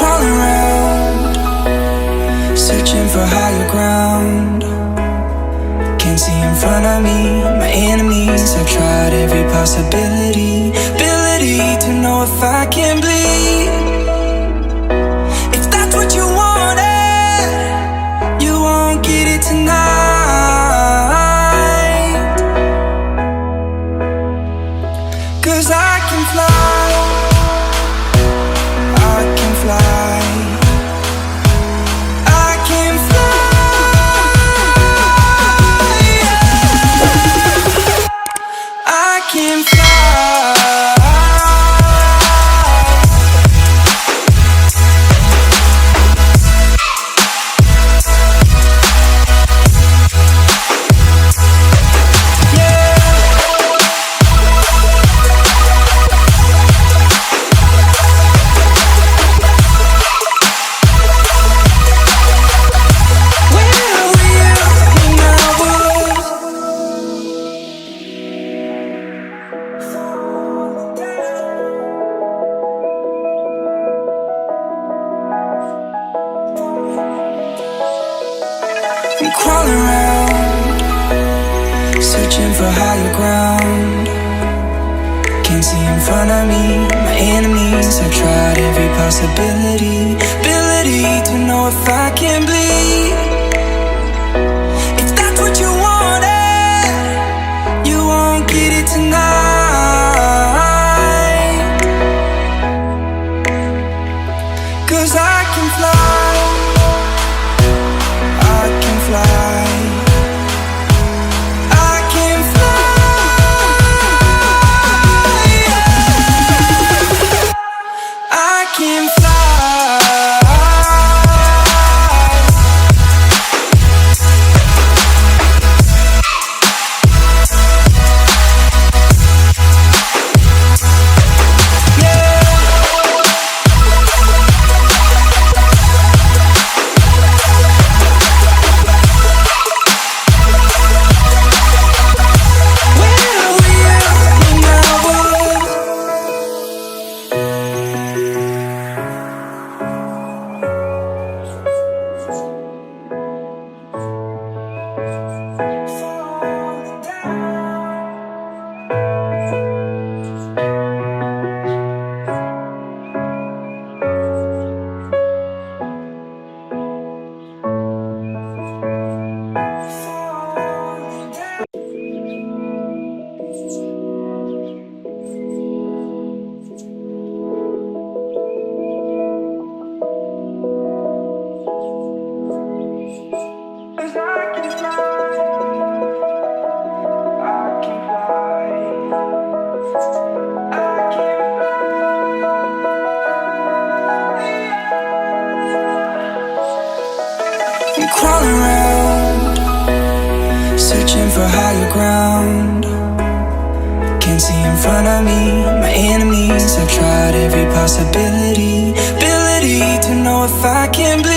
crawling around, searching for higher ground. Can't see in front of me, my enemies. I've tried every possibility, ability to know if I can bleed. If that's what you wanted, you won't get it tonight. 'Cause I can fly, I can fly, I can fly, I can fly. Crawling around, searching for higher ground. Can't see in front of me, my enemies. I've tried every possibility, ability to know if I can bleed. If that's what you wanted, you won't get it tonight. 'Cause I can fly, I can fly, I can fly, I can fly. Crawling around, searching for higher ground. Can't see in front of me, my enemies. I've tried every possibility, ability to know if I can bleed.